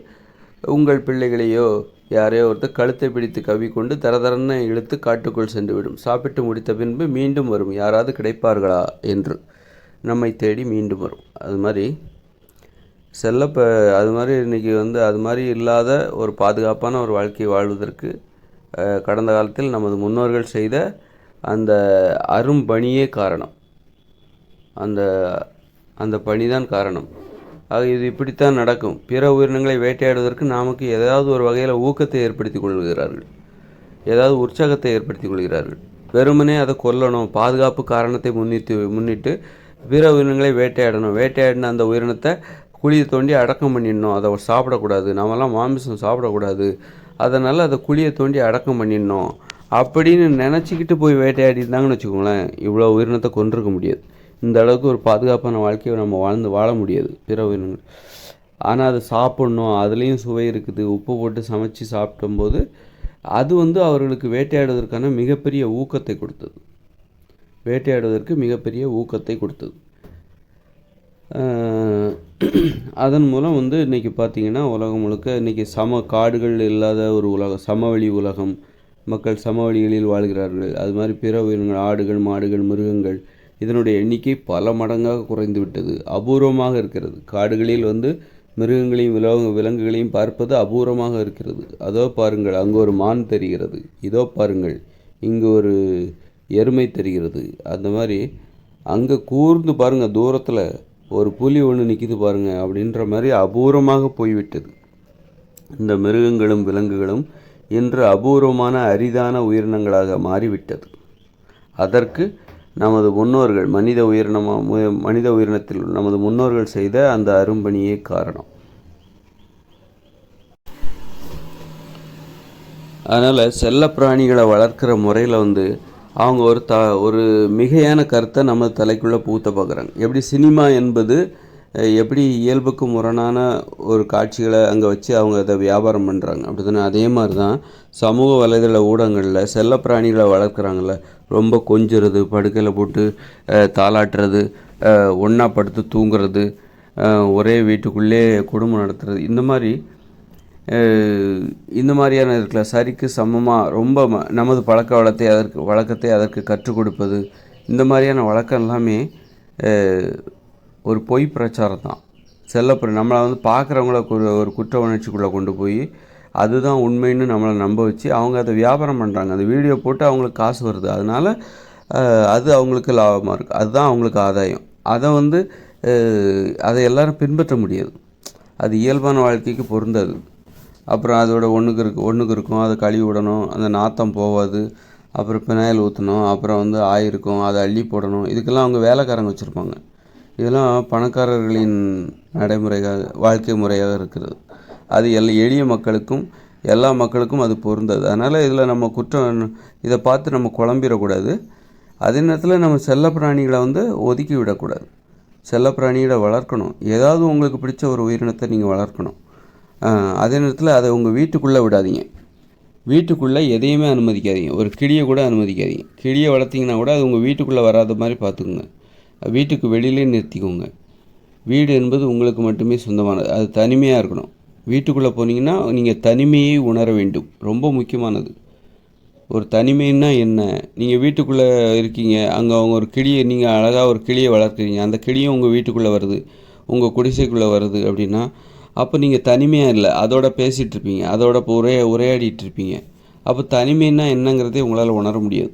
உங்கள் பிள்ளைகளையோ யாரையோ ஒருத்தர் கழுத்தை பிடித்து கவி கொண்டு தரதரன்னு இழுத்து காட்டுக்குள் சென்று விடும். சாப்பிட்டு முடித்த பின்பு மீண்டும் வரும், யாராவது கிடைப்பார்களா என்று நம்மை தேடி மீண்டும் வரும். அது மாதிரி அது மாதிரி இன்றைக்கி அது மாதிரி இல்லாத ஒரு பாதுகாப்பான ஒரு வாழ்க்கை வாழ்வதற்கு கடந்த காலத்தில் நமது முன்னோர்கள் செய்த அந்த அரும்பணியே காரணம். அந்த பணிதான் காரணம். ஆக இது இப்படித்தான் நடக்கும். பிற உயிரினங்களை வேட்டையாடுவதற்கு நமக்கு ஏதாவது ஒரு வகையில் ஊக்கத்தை ஏற்படுத்தி கொள்கிறார்கள், ஏதாவது உற்சாகத்தை ஏற்படுத்தி கொள்கிறார்கள். வெறுமனே அதை கொல்லணும், பாதுகாப்பு காரணத்தை முன்னிட்டு பிற உயிரினங்களை வேட்டையாடின அந்த உயிரினத்தை குழியை தோண்டி அடக்கம் பண்ணிடணும், அதை சாப்பிடக்கூடாது, நம்மலாம் மாமிசம் சாப்பிடக்கூடாது அதனால் அதை குழியை தோண்டி அடக்கம் பண்ணிடணும் அப்படின்னு நினச்சிக்கிட்டு போய் வேட்டையாடி இருந்தாங்கன்னு வச்சுக்கோங்களேன், இவ்வளோ உயிரினத்தை கொண்டிருக்க முடியாது. இந்த அளவுக்கு ஒரு பாதுகாப்பான வாழ்க்கையை நம்ம வாழ முடியாது பிற உயிரினங்கள். ஆனால் அதை சாப்பிட்ணும், அதுலேயும் சுவை இருக்குது, உப்பு போட்டு சமைச்சு சாப்பிடும்போது அது அவர்களுக்கு வேட்டையாடுவதற்கான மிகப்பெரிய ஊக்கத்தை கொடுத்தது. அதன் மூலம் இன்றைக்கி பார்த்திங்கன்னா உலகம் முழுக்க இன்றைக்கி காடுகள் இல்லாத ஒரு உலகம், சமவெளி உலகம், மக்கள் சமவெளிகளில் வாழ்கிறார்கள். அது மாதிரி பிற உயிரினங்கள், ஆடுகள், மாடுகள், மிருகங்கள், இதனுடைய எண்ணிக்கை பல மடங்காக குறைந்து விட்டது. அபூர்வமாக இருக்கிறது. காடுகளில் மிருகங்களையும் விலங்குகளையும் பார்ப்பது அபூர்வமாக இருக்கிறது. அதோ பாருங்கள், அங்கு ஒரு மான் தெரிகிறது, இதோ பாருங்கள் இங்கு ஒரு எருமை தெரிகிறது. அந்த மாதிரி அங்கே கூர்ந்து பாருங்கள், தூரத்தில் ஒரு புலி ஒன்று நிற்கிது பாருங்கள் அப்படின்ற மாதிரி அபூர்வமாக போய்விட்டது. இந்த மிருகங்களும் விலங்குகளும் இன்று அபூர்வமான அரிதான உயிரினங்களாக மாறிவிட்டது. அதற்கு நமது முன்னோர்கள் மனித உயிரினத்தில் நமது முன்னோர்கள் செய்த அந்த அரும்பணியே காரணம். அதனால் செல்ல பிராணிகளை வளர்க்குற முறையில் அவங்க ஒரு மிகையான கருத்தை நம்ம தலைக்குள்ளே பூத்த பார்க்குறாங்க. எப்படி சினிமா என்பது எப்படி இயல்புக்கு முரணான ஒரு காட்சிகளை அங்கே வச்சு அவங்க அதை வியாபாரம் பண்ணுறாங்க, அப்படி தானே? அதே மாதிரி தான் சமூக வலைதள ஊடகங்களில் செல்ல பிராணிகளை வளர்க்குறாங்கள்ல, ரொம்ப கொஞ்சுறது, படுக்கையில் போட்டு தாளாட்டுறது, ஒன்றா படுத்து தூங்குறது, ஒரே வீட்டுக்குள்ளே குடும்பம் நடத்துறது, இந்த மாதிரியான இருக்கல சரிக்கு சமமாக ரொம்ப நமது வழக்கத்தை அதற்கு கற்றுக் கொடுப்பது, இந்த மாதிரியான வழக்கம் எல்லாமே ஒரு பொய் பிரச்சாரம் தான். நம்மளை பார்க்குறவங்கள ஒரு குற்ற உணர்ச்சிக்குள்ளே கொண்டு போய் அதுதான் உண்மைன்னு நம்மளை நம்ப வச்சு அவங்க அதை வியாபாரம் பண்ணுறாங்க. அந்த வீடியோ போட்டு அவங்களுக்கு காசு வருது, அதனால் அது அவங்களுக்கு லாபமாக இருக்குது, அதுதான் அவங்களுக்கு ஆதாயம். அதை எல்லோரும் பின்பற்ற முடியாது, அது இயல்பான வாழ்க்கைக்கு பொருந்தாது. அப்புறம் அதோட ஒன்றுக்கு இருக்கும், அதை கழுவி விடணும், அந்த நாத்தம் போகாது, அப்புறம் பினாயில் ஊற்றணும், அப்புறம் ஆயிருக்கும், அதை அள்ளி போடணும், இதுக்கெல்லாம் அவங்க வேலைக்காரங்க வச்சுருப்பாங்க. இதெல்லாம் பணக்காரர்களின் வாழ்க்கை முறையாக இருக்கிறது. அது எளிய மக்களுக்கும் எல்லா மக்களுக்கும் அது பொருந்தது. அதனால் இதில் நம்ம இதை பார்த்து நம்ம குழம்பிடக்கூடாது. அதே நேரத்தில் நம்ம செல்ல பிராணிகளை ஒதுக்கி விடக்கூடாது. செல்ல பிராணிகளை வளர்க்கணும். ஏதாவது உங்களுக்கு பிடிச்ச ஒரு உயிரினத்தை நீங்கள் வளர்க்கணும். அதே நேரத்தில் அதை உங்கள் வீட்டுக்குள்ளே விடாதீங்க. வீட்டுக்குள்ளே எதையுமே அனுமதிக்காதீங்க. ஒரு கிளியை கூட அனுமதிக்காதீங்க. கிளியை வளர்த்திங்கன்னா கூட அது உங்கள் வீட்டுக்குள்ளே வராத மாதிரி பார்த்துக்குங்க. வீட்டுக்கு வெளியிலே நிறுத்திக்கோங்க. வீடு என்பது உங்களுக்கு மட்டுமே சொந்தமானது, அது தனிமையாக இருக்கணும். வீட்டுக்குள்ளே போனீங்கன்னா நீங்கள் தனிமையை உணர வேண்டும், ரொம்ப முக்கியமானது. ஒரு தனிமைன்னா என்ன? நீங்கள் வீட்டுக்குள்ளே இருக்கீங்க, அங்கே அவங்க ஒரு கிளியை, நீங்கள் அழகாக ஒரு கிளியை வளர்க்குறீங்க, அந்த கிளியும் உங்கள் வீட்டுக்குள்ளே வருது, உங்கள் குடிசைக்குள்ளே வருது அப்படின்னா அப்போ நீங்கள் தனிமையாக இல்லை, அதோட பேசிகிட்டு இருப்பீங்க, அதோட உரையாடிட்டு இருப்பீங்க. அப்போ தனிமைன்னா என்னங்கிறதே உங்களால் உணர முடியாது.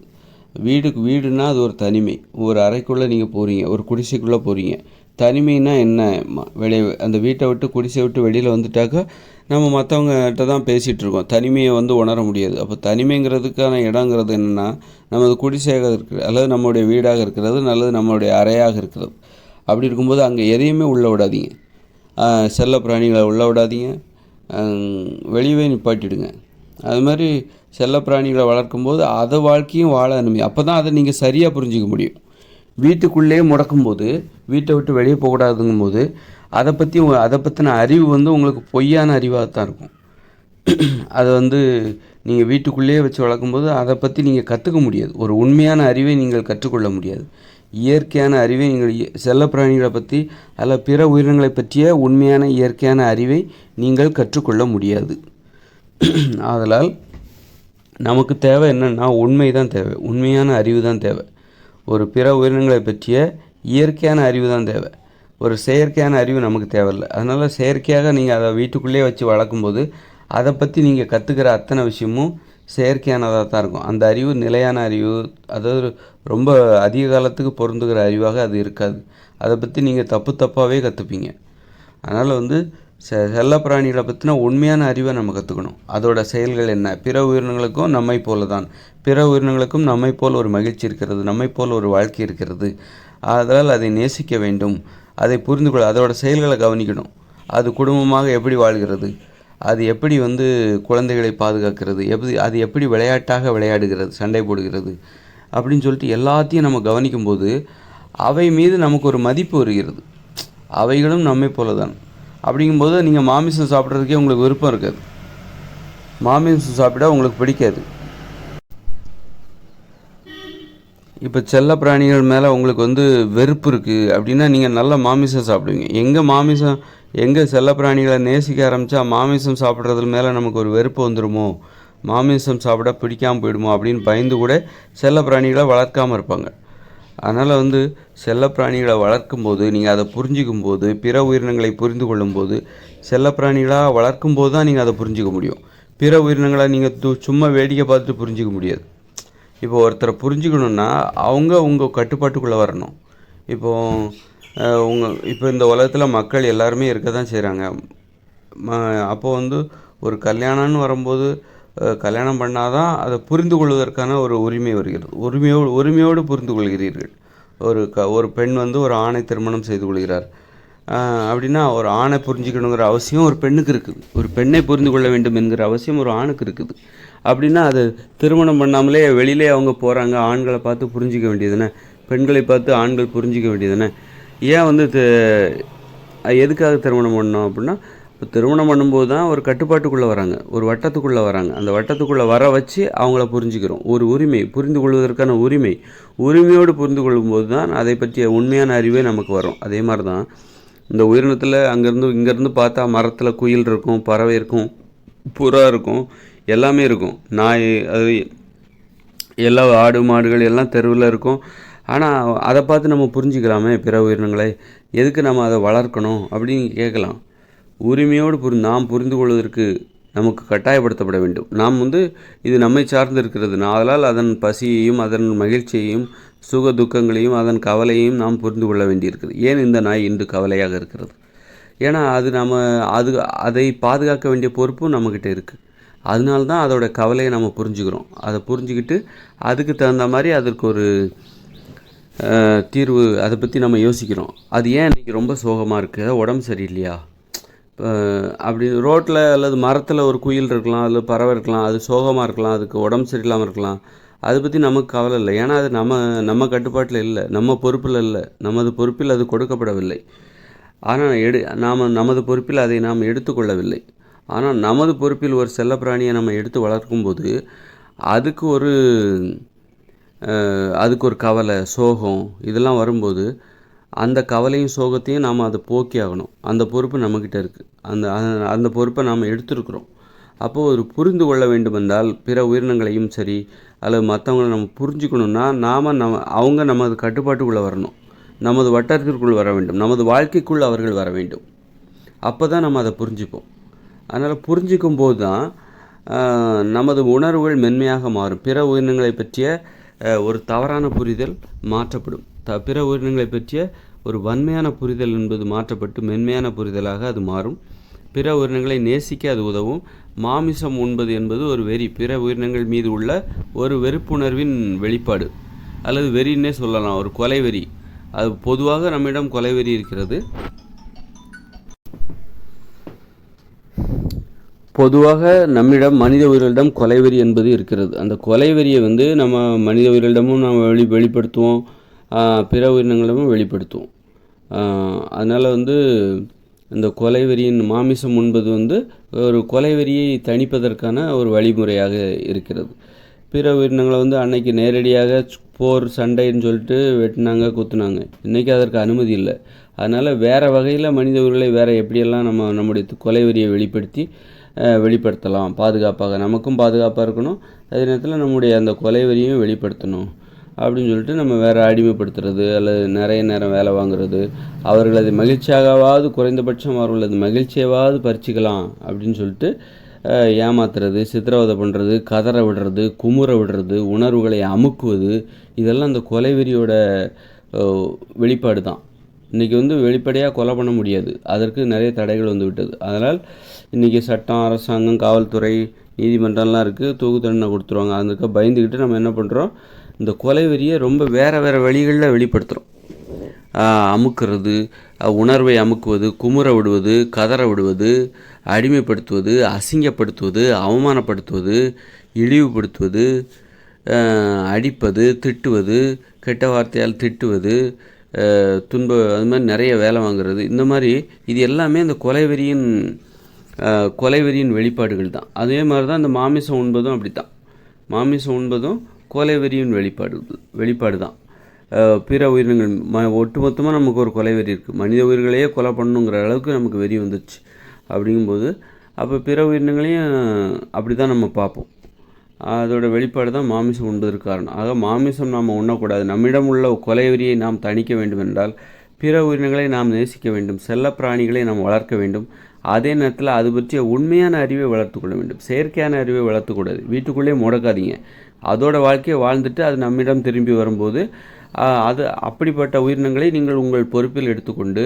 வீடுனா அது ஒரு தனிமை. ஒரு அறைக்குள்ளே நீங்கள் போகிறீங்க, ஒரு குடிசைக்குள்ளே போகிறீங்க. தனிமைன்னா என்ன? அந்த வீட்டை விட்டு குடிசை விட்டு வெளியில் வந்துட்டாக்கா நம்ம மற்றவங்ககிட்ட தான் பேசிகிட்ருக்கோம், தனிமையை உணர முடியாது. அப்போ தனிமைங்கிறதுக்கான இடங்கிறது என்னென்னா நமது குடிசையாக இருக்கிறது, அல்லது நம்மளுடைய வீடாக இருக்கிறது, அல்லது நம்மளுடைய அறையாக இருக்கிறது. அப்படி இருக்கும்போது அங்கே எதையுமே உள்ளே விடாதீங்க. செல்ல பிராணிகளை உள்ளே விடாதீங்க, வெளியவே நிப்பாட்டிடுங்க. அது மாதிரி செல்ல பிராணிகளை வளர்க்கும்போது அதை வாழ்க்கையும் வாழ அப்போ தான் அதை நீங்கள் சரியாக புரிஞ்சிக்க முடியும். வீட்டுக்குள்ளேயே முடக்கும்போது, வீட்டை விட்டு வெளியே போகக்கூடாதுங்கும்போது அதை பற்றின அறிவு உங்களுக்கு பொய்யான அறிவாக தான் இருக்கும். அதை நீங்கள் வீட்டுக்குள்ளேயே வச்சு வளர்க்கும்போது அதை பற்றி நீங்கள் கற்றுக்க முடியாது. ஒரு உண்மையான அறிவை நீங்கள் கற்றுக்கொள்ள முடியாது. இயற்கையான அறிவை நீங்கள் செல்ல பிராணிகளை பற்றி அல்ல பிற உயிரினங்களை பற்றிய உண்மையான இயற்கையான அறிவை நீங்கள் கற்றுக்கொள்ள முடியாது. ஆதலால் நமக்கு தேவை என்னென்னா உண்மை தான் தேவை, உண்மையான அறிவு தான் தேவை. ஒரு பிற உயிரினங்களை பற்றிய இயற்கையான அறிவு தான் தேவை. ஒரு செயற்கையான அறிவு நமக்கு தேவையில்லை. அதனால் செயற்கையாக நீங்கள் அதை வீட்டுக்குள்ளேயே வச்சு வளர்க்கும்போது அதை பற்றி நீங்கள் கற்றுக்கிற அத்தனை விஷயமும் செயற்கையானதாக தான் இருக்கும். அந்த அறிவு நிலையான அறிவு, அதாவது ரொம்ப அதிக காலத்துக்கு பொருந்துகிற அறிவாக அது இருக்காது. அதை பற்றி நீங்கள் தப்பாகவே கற்றுப்பீங்க. அதனால் செல்ல பிராணிகளை பற்றின உண்மையான அறிவை நம்ம கற்றுக்கணும். அதோட செயல்கள் என்ன? பிற உயிரினங்களுக்கும் நம்மை போல தான், பிற உயிரினங்களுக்கும் நம்மை போல் ஒரு மகிழ்ச்சி இருக்கிறது, நம்மை போல் ஒரு வாழ்க்கை இருக்கிறது. அதனால் அதை நேசிக்க வேண்டும், அதை புரிந்து கொள்ள, அதோட செயல்களை கவனிக்கணும். அது குடும்பமாக எப்படி வாழ்கிறது, அது எப்படி வந்து குழந்தைகளை பாதுகாக்கிறது, அது எப்படி விளையாட்டாக விளையாடுகிறது, சண்டை போடுகிறது அப்படின்னு சொல்லிட்டு எல்லாத்தையும் நம்ம கவனிக்கும்போது அவை மீது நமக்கு ஒரு மதிப்பு வருகிறது. அவைகளும் நம்மை போல தான். அப்படிங்கும்போது நீங்கள் மாமிசம் சாப்பிட்றதுக்கே உங்களுக்கு விருப்பம் இருக்காது, மாமிசம் சாப்பிட உங்களுக்கு பிடிக்காது. இப்போ செல்ல பிராணிகள் மேலே உங்களுக்கு வந்து வெறுப்பு இருக்குது அப்படின்னா நீங்கள் நல்ல மாமிசம் சாப்பிடுவீங்க. எங்கே செல்ல பிராணிகளை நேசிக்க ஆரம்பித்தா மாமிசம் சாப்பிட்றது மேலே நமக்கு ஒரு வெறுப்பு வந்துடுமோ, மாமிசம் சாப்பிட பிடிக்காமல் போயிடுமோ அப்படின்னு பயந்து கூட செல்ல பிராணிகளை வளர்க்காமல் இருப்பாங்க. அதனால் வந்து செல்ல பிராணிகளை வளர்க்கும்போது நீங்கள் அதை புரிஞ்சிக்கும்போது, பிற உயிரினங்களை புரிந்து கொள்ளும்போது, செல்ல பிராணிகளாக வளர்க்கும்போது தான் நீங்கள் அதை புரிஞ்சிக்க முடியும். பிற உயிரினங்களை நீங்கள் சும்மா வேடிக்கை பார்த்துட்டு புரிஞ்சிக்க முடியாது. இப்போ ஒருத்தரை புரிஞ்சுக்கணுன்னா அவங்க உங்கள் கட்டுப்பாட்டுக்குள்ளே வரணும். இப்போ இந்த உலகத்தில் மக்கள் எல்லாருமே இருக்க தான் செய்கிறாங்க. அப்போது வந்து ஒரு கல்யாணம்னு வரும்போது கல்யாணம் பண்ணால் தான் அதை புரிந்து கொள்வதற்கான ஒரு உரிமை வருகிறது. உரிமையோடு புரிந்து கொள்கிறீர்கள். ஒரு பெண் வந்து ஒரு ஆணை திருமணம் செய்து கொள்கிறார் அப்படின்னா ஒரு ஆணை புரிஞ்சுக்கணுங்கிற அவசியம் ஒரு பெண்ணுக்கு இருக்குது. ஒரு பெண்ணை புரிந்து கொள்ள வேண்டும் என்கிற அவசியம் ஒரு ஆணுக்கு இருக்குது. அப்படின்னா அது திருமணம் பண்ணாமலே வெளியிலே அவங்க போகிறாங்க, ஆண்களை பார்த்து புரிஞ்சிக்க வேண்டியதுன்னு, பெண்களை பார்த்து ஆண்கள் புரிஞ்சிக்க வேண்டியதுன்னு. ஏன் வந்து எதுக்காக திருமணம் பண்ணோம் அப்படின்னா, இப்போ திருமணம் பண்ணும்போது தான் ஒரு கட்டுப்பாட்டுக்குள்ளே வராங்க, ஒரு வட்டத்துக்குள்ளே வராங்க. அந்த வட்டத்துக்குள்ளே வர வச்சு அவங்கள புரிஞ்சுக்கிறோம். ஒரு உரிமை, புரிந்து கொள்வதற்கான உரிமையோடு புரிந்து கொள்ளும்போது தான் அதை பற்றிய உண்மையான அறிவே நமக்கு வரும். அதே மாதிரி தான் இந்த உயிரினத்தில் இங்கேருந்து பார்த்தா மரத்தில் குயில் இருக்கும், பறவை இருக்கும், புறா இருக்கும், எல்லாமே இருக்கும். நாய், அது எல்லா ஆடு மாடுகள் எல்லாம் தெருவில் இருக்கும். ஆனால் அதை பார்த்து நம்ம புரிஞ்சிக்கலாமே பிற உயிரினங்களை, எதுக்கு நம்ம அதை வளர்க்கணும் அப்படின்னு கேட்கலாம். உரிமையோடு நாம் புரிந்து கொள்வதற்கு நமக்கு கட்டாயப்படுத்தப்பட வேண்டும். நாம் வந்து இது நம்மை சார்ந்து இருக்கிறது. அதனால் அதன் பசியையும் அதன் மகிழ்ச்சியையும் சுக துக்கங்களையும் அதன் கவலையையும் நாம் புரிந்து கொள்ள வேண்டியிருக்குது. ஏன் இந்த நாய் இன்று கவலையாக இருக்கிறது? ஏன்னா அதை பாதுகாக்க வேண்டிய பொறுப்பும் நம்மக்கிட்ட இருக்குது. அதனால தான் அதோட கவலையை நம்ம புரிஞ்சுக்கிறோம். அதை புரிஞ்சுக்கிட்டு அதுக்கு தகுந்த மாதிரி அதற்கு ஒரு தீர்வு, அதை பற்றி நம்ம யோசிக்கிறோம். அது ஏன் இன்றைக்கி ரொம்ப சோகமாக இருக்குது, உடம்பு சரியில்லையா, அப்படி ரோட்டில் அல்லது மரத்தில் ஒரு குயில் இருக்கலாம், அதில் பறவை இருக்கலாம், அது சோகமாக இருக்கலாம், அதுக்கு உடம்பு சரியில்லாமல் இருக்கலாம். அதை பற்றி நமக்கு கவலை இல்லை. ஏன்னா அது நம்ம கட்டுப்பாட்டில் இல்லை, நம்ம பொறுப்பில் இல்லை, நமது பொறுப்பில் அது கொடுக்கப்படவில்லை. ஆனால் நமது பொறுப்பில் அதை நாம் எடுத்துக்கொள்ளவில்லை. ஆனால் நமது பொறுப்பில் ஒரு செல்லப்பிராணியை நம்ம எடுத்து வளர்க்கும்போது அதுக்கு ஒரு கவலை, சோகம் இதெல்லாம் வரும்போது அந்த கவலையும் சோகத்தையும் நாம் அதை போக்கி ஆகணும். அந்த பொறுப்பு நம்மக்கிட்ட இருக்குது. அந்த பொறுப்பை நாம் எடுத்துருக்குறோம். அப்போது ஒரு புரிந்து கொள்ள வேண்டுமென்றால் பிற உயிரினங்களையும் சரி அல்லது மற்றவங்களை நம்ம புரிஞ்சுக்கணுன்னா அவங்க நமது கட்டுப்பாட்டுக்குள்ளே வரணும், நமது வட்டாரத்திற்குள் வர வேண்டும், நமது வாழ்க்கைக்குள் அவர்கள் வர வேண்டும். அப்போ தான் நம்ம அதை புரிஞ்சுப்போம். அதனால் புரிஞ்சிக்கும் போது தான் நமது உணர்வுகள் மென்மையாக மாறும். பிற உயிரினங்களை பற்றிய ஒரு தவறான புரிதல் மாற்றப்படும். பிற உயிரினங்களை பற்றிய ஒரு வன்மையான புரிதல் என்பது மாற்றப்பட்டு மென்மையான புரிதலாக அது மாறும். பிற உயிரினங்களை நேசிக்க அது உதவும். மாமிசம் உண்பது என்பது ஒரு வெறி, பிற உயிரினங்கள் மீது உள்ள ஒரு வெறுப்புணர்வின் வெளிப்பாடு அல்லது வெறின்னே சொல்லலாம், ஒரு கொலைவெறி. அது பொதுவாக நம்மிடம் கொலைவெறி இருக்கிறது. பொதுவாக நம்மிடம் மனித உயிர்களிடம் கொலைவெறி என்பது இருக்கிறது. அந்த கொலைவெறியை வந்து நம்ம மனித உயிர்களிடமும் நம்ம வெளிப்படுத்துவோம், பிற உயிரினங்களிடமும் வெளிப்படுத்துவோம். அதனால் வந்து இந்த கொலைவெறியின் மாமிசம் உண்பது வந்து ஒரு கொலைவெறியை தணிப்பதற்கான ஒரு வழிமுறையாக இருக்கிறது. பிற உயிரினங்களை வந்து அன்னைக்கு நேரடியாக போர் சண்டைன்னு சொல்லிட்டு வெட்டினாங்க, குத்துனாங்க. இன்றைக்கி அதற்கு அனுமதி இல்லை. அதனால் வேறு வகையில் மனித உயிர்களை வேறு எப்படியெல்லாம் நம்முடைய கொலைவெறியை வெளிப்படுத்தலாம், பாதுகாப்பாக, நமக்கும் பாதுகாப்பாக இருக்கணும், அதே நேரத்தில் நம்முடைய அந்த கொலைவெறியும் வெளிப்படுத்தணும் அப்படின்னு சொல்லிட்டு நம்ம வேறு அடிமைப்படுத்துறது அல்லது நிறைய நேரம் வேலை வாங்குறது, அவர்களது மகிழ்ச்சியாகவாவது குறைந்தபட்சம் அவர்களது மகிழ்ச்சியாவது பறிச்சிக்கலாம் அப்படின்னு சொல்லிட்டு ஏமாத்துறது, சித்திரவதை பண்ணுறது, கதற விடுறது, குமுற விடுறது, உணர்வுகளை அமுக்குவது, இதெல்லாம் அந்த கொலைவெறியோட வெளிப்பாடு தான். இன்றைக்கி வந்து வெளிப்படையாக கொலை பண்ண முடியாது, அதற்கு நிறைய தடைகள் வந்து விட்டது. அதனால் இன்றைக்கி சட்டம், அரசாங்கம், காவல்துறை, நீதிமன்றம்லாம் இருக்குது, தூக்கு தண்டனை கொடுத்துருவாங்க. அதுக்கு பயந்துக்கிட்டு நம்ம என்ன பண்ணுறோம், இந்த கொலைவெறியை ரொம்ப வேறு வழிகளில் வெளிப்படுத்துகிறோம். அமுக்கிறது, உணர்வை அமுக்குவது, குமுற விடுவது, கதற விடுவது, அடிமைப்படுத்துவது, அசிங்கப்படுத்துவது, அவமானப்படுத்துவது, இழிவுபடுத்துவது, அடிப்பது, திட்டுவது, கெட்ட வார்த்தையால் திட்டுவது, அது மாதிரி நிறைய வேலை வாங்குறது, இந்த மாதிரி இது எல்லாமே இந்த கொலைவெறியின் வெளிப்பாடுகள் தான். அதே மாதிரி தான் இந்த மாமிசம் உண்பதும் அப்படி தான். மாமிசம் உண்பதும் கொலைவெறியின் வெளிப்பாடு தான். பிற உயிரினங்கள் ஒட்டுமொத்தமாக நமக்கு ஒரு கொலைவெறி இருக்குது. மனித உயிர்களையே கொலை பண்ணணுங்கிற அளவுக்கு நமக்கு வெறி வந்துச்சு. அப்படிங்கும்போது அப்போ பிற உயிரினங்களையும் அப்படி தான் நம்ம பார்ப்போம். அதோட வெளிப்பாடு தான் மாமிசம் உண்பதற்கு காரணம். ஆக மாமிசம் நாம் உண்ணக்கூடாது. நம்மிடம் உள்ள கொலைவெறியை நாம் தணிக்க வேண்டும் என்றால் பிற உயிரினங்களை நாம் நேசிக்க வேண்டும், செல்ல பிராணிகளை நாம் வளர்க்க வேண்டும். அதே நேரத்தில் அது பற்றிய உண்மையான அறிவை வளர்த்து கொள்ள வேண்டும். செயற்கையான அறிவை வளர்த்துக்கூடாது. வீட்டுக்குள்ளே முடக்காதீங்க. அதோட வாழ்க்கையை வாழ்ந்துட்டு அது நம்மிடம் திரும்பி வரும்போது அப்படிப்பட்ட உயிரினங்களை நீங்கள் உங்கள் பொறுப்பில் எடுத்துக்கொண்டு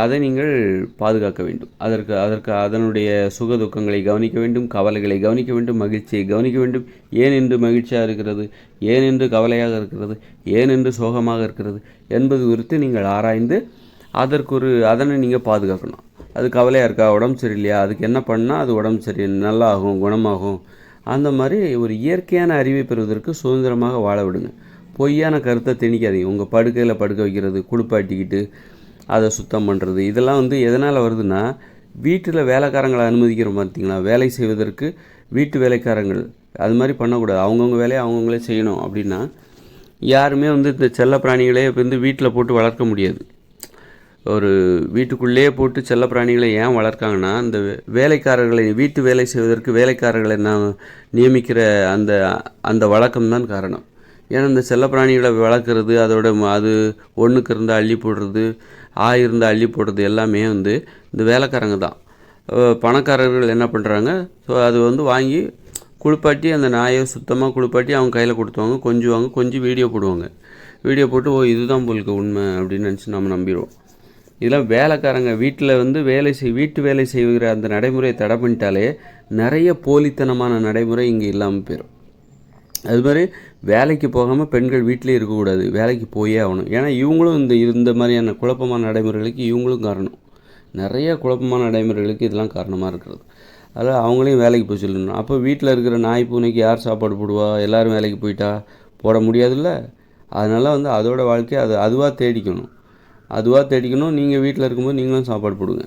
அதை நீங்கள் பாதுகாக்க வேண்டும். அதனுடைய சுக துக்கங்களை கவனிக்க வேண்டும், கவலைகளை கவனிக்க வேண்டும், மகிழ்ச்சியை கவனிக்க வேண்டும். ஏன் என்று மகிழ்ச்சியாக இருக்கிறது, ஏன் என்று கவலையாக இருக்கிறது, ஏன் என்று சோகமாக இருக்கிறது என்பது குறித்து நீங்கள் ஆராய்ந்து அதனை நீங்கள் பாதுகாக்கணும். அது கவலையாக இருக்கா, உடம்பு சரியில்லையா, அதுக்கு என்ன பண்ணால் அது உடம்பு சரி நல்லா ஆகும், குணமாகும். அந்த மாதிரி ஒரு இயற்கையான அறிவை பெறுவதற்கு சுதந்திரமாக வாழ விடுங்க. பொய்யான கருத்தை திணிக்காதீங்க. உங்கள் படுக்கையில் படுக்க வைக்கிறது, குளிப்பாட்டிக்கிட்டு அதை சுத்தம் பண்ணுறது, இதெல்லாம் எதனால் வருதுன்னா, வீட்டில் வேலைக்காரங்களை அனுமதிக்கிற பார்த்தீங்களா, வேலை செய்வதற்கு வீட்டு வேலைக்காரங்கள் அது மாதிரி பண்ணக்கூடாது. அவங்கவுங்க வேலையை அவங்கவுங்களே செய்யணும். அப்படின்னா யாருமே இந்த செல்ல பிராணிகளே வீட்டில் போட்டு வளர்க்க முடியாது. ஒரு வீட்டுக்குள்ளேயே போட்டு செல்ல பிராணிகளை ஏன் வளர்க்காங்கன்னா, இந்த வேலைக்காரர்களை வீட்டு வேலை செய்வதற்கு வேலைக்காரர்களை நான் நியமிக்கிற அந்த வழக்கம்தான் காரணம். ஏன்னா இந்த செல்ல பிராணிகளை வளர்க்குறது, அது ஒன்றுக்கு இருந்தால் அள்ளி போடுறது, இருந்தால் அள்ளி போடுறது எல்லாமே இந்த வேலைக்காரங்க தான். பணக்காரர்கள் என்ன பண்ணுறாங்க, ஸோ அது வாங்கி குளிப்பாட்டி அந்த நாயை சுத்தமாக குளிப்பாட்டி அவங்க கையில் கொடுத்துவாங்க, கொஞ்சம் வீடியோ போடுவாங்க. வீடியோ போட்டு இதுதான் போலுக்கு உண்மை அப்படின்னு நினச்சி நம்ம நம்பிடுவோம். இதெல்லாம் வேலைக்காரங்க வீட்டில் வீட்டு வேலை செய்கிற அந்த நடைமுறையை தடை பண்ணிட்டாலே நிறைய போலித்தனமான நடைமுறை இங்கே இல்லாமல் போயிடும். அது மாதிரி வேலைக்கு போகாமல் பெண்கள் வீட்டிலே இருக்கக்கூடாது, வேலைக்கு போயே ஆகணும். ஏன்னா இவங்களும் இந்த மாதிரியான குழப்பமான நடைமுறைகளுக்கு இவங்களும் காரணம். நிறைய குழப்பமான நடைமுறைகளுக்கு இதெல்லாம் காரணமாக இருக்கிறது. அதில் அவங்களையும் வேலைக்கு போய் சொல்லணும். அப்போ வீட்டில் இருக்கிற நாய் பூனைக்கு யார் சாப்பாடு போடுவா? எல்லோரும் வேலைக்கு போயிட்டா போட முடியாதுல்ல. அதனால் அதோட வாழ்க்கையை அதுவாக தேடிக்கணும். நீங்கள் வீட்டில் இருக்கும்போது நீங்களும் சாப்பாடு போடுங்க.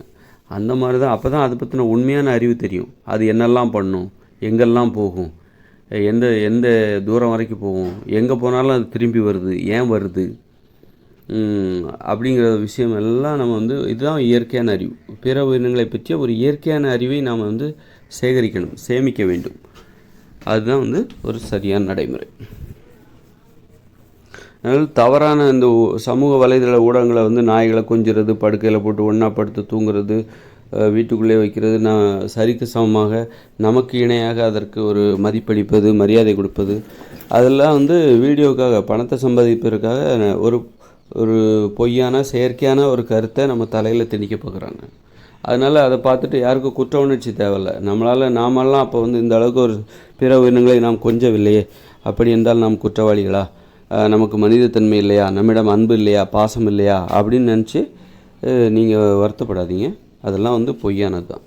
அந்த மாதிரி தான். அப்போ தான் அதை பற்றின உண்மையான அறிவு தெரியும். அது என்னெல்லாம் பண்ணும், எங்கெல்லாம் போகும், எந்த தூரம் வரைக்கும் போகும், எங்கே போனாலும் அது திரும்பி வருது, ஏன் வருது, அப்படிங்கிற விஷயம் எல்லாம் நம்ம இதுதான் இயற்கையான அறிவு. பிற உயிரினங்களை பற்றிய ஒரு இயற்கையான அறிவை நாம் சேகரிக்கணும், சேமிக்க வேண்டும். அதுதான் ஒரு சரியான நடைமுறை. அதனால் தவறான இந்த சமூக வலைதள ஊடகங்களை நாய்களை கொஞ்சிறது, படுக்கையில் போட்டு ஒன்றா படுத்து தூங்குறது, வீட்டுக்குள்ளே வைக்கிறது, சரிக்கு சமமாக நமக்கு இணையாக அதற்கு ஒரு மதிப்பளிப்பது, மரியாதை கொடுப்பது, அதெல்லாம் வீடியோக்காக பணத்தை சம்பாதிப்பதற்காக ஒரு பொய்யான செயற்கையான ஒரு கருத்தை நம்ம தலையில் திணிக்க பார்க்குறாங்க. அதனால் அதை பார்த்துட்டு யாருக்கும் குற்ற உணர்ச்சி தேவையில்லை. நாமெல்லாம் அப்போ இந்த அளவுக்கு ஒரு பிற உயிரினங்களை நாம் கொஞ்சவில்லையே, அப்படி என்றால் நாம் குற்றவாளிகளா, நமக்கு மனிதத்தன்மை இல்லையா, நம்மிடம் அன்பு இல்லையா, பாசம் இல்லையா அப்படின்னு நினச்சி நீங்கள் வருத்தப்படாதீங்க. அதெல்லாம் பொய்யானது தான்.